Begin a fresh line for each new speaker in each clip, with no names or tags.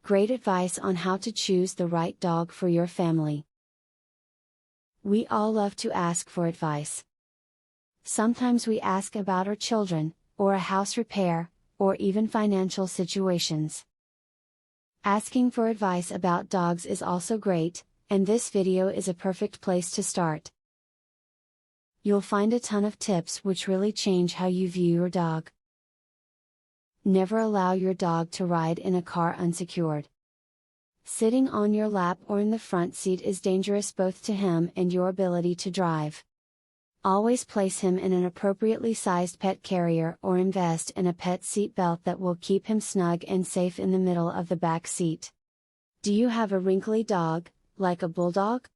Great advice on how to choose the right dog for your family. We all love to ask for advice. Sometimes we ask about our children, or a house repair, or even financial situations. Asking for advice about dogs is also great, and this video is a perfect place to start. You'll find a ton of tips which really change how you view your dog. Never allow your dog to ride in a car unsecured. Sitting on your lap or in the front seat is dangerous both to him and your ability to drive. Always place him in an appropriately sized pet carrier or invest in a pet seat belt that will keep him snug and safe in the middle of the back seat. Do you have a wrinkly dog, like a bulldog?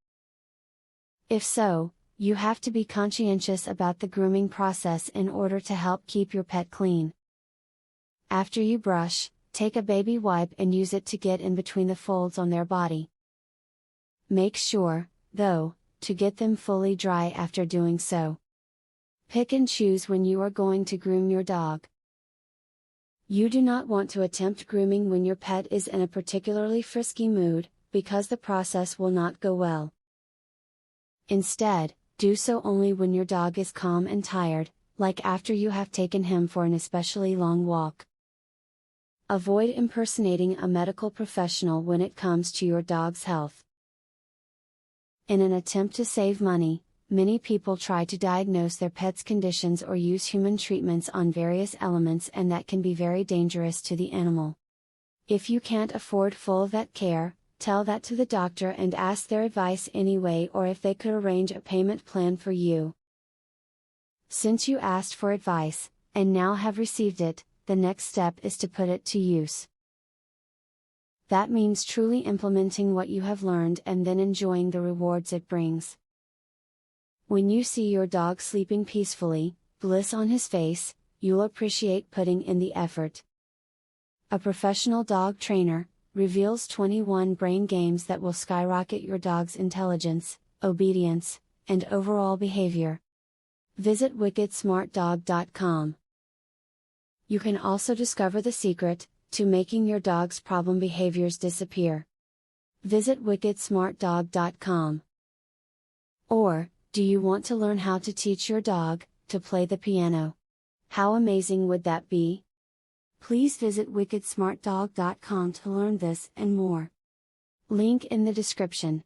If so, you have to be conscientious about the grooming process in order to help keep your pet clean. After you brush, take a baby wipe and use it to get in between the folds on their body. Make sure, though, to get them fully dry after doing so. Pick and choose when you are going to groom your dog. You do not want to attempt grooming when your pet is in a particularly frisky mood, because the process will not go well. Instead, do so only when your dog is calm and tired, like after you have taken him for an especially long walk. Avoid impersonating a medical professional when it comes to your dog's health. In an attempt to save money, many people try to diagnose their pet's conditions or use human treatments on various elements, and that can be very dangerous to the animal. If you can't afford full vet care, tell that to the doctor and ask their advice anyway, or if they could arrange a payment plan for you. Since you asked for advice, and now have received it, the next step is to put it to use. That means truly implementing what you have learned and then enjoying the rewards it brings. When you see your dog sleeping peacefully, bliss on his face, you'll appreciate putting in the effort. A professional dog trainer reveals 21 brain games that will skyrocket your dog's intelligence, obedience, and overall behavior. Visit wickedsmartdog.com. You can also discover the secret to making your dog's problem behaviors disappear. Visit wickedsmartdog.com. Or, do you want to learn how to teach your dog to play the piano? How amazing would that be? Please visit wickedsmartdog.com to learn this and more. Link in the description.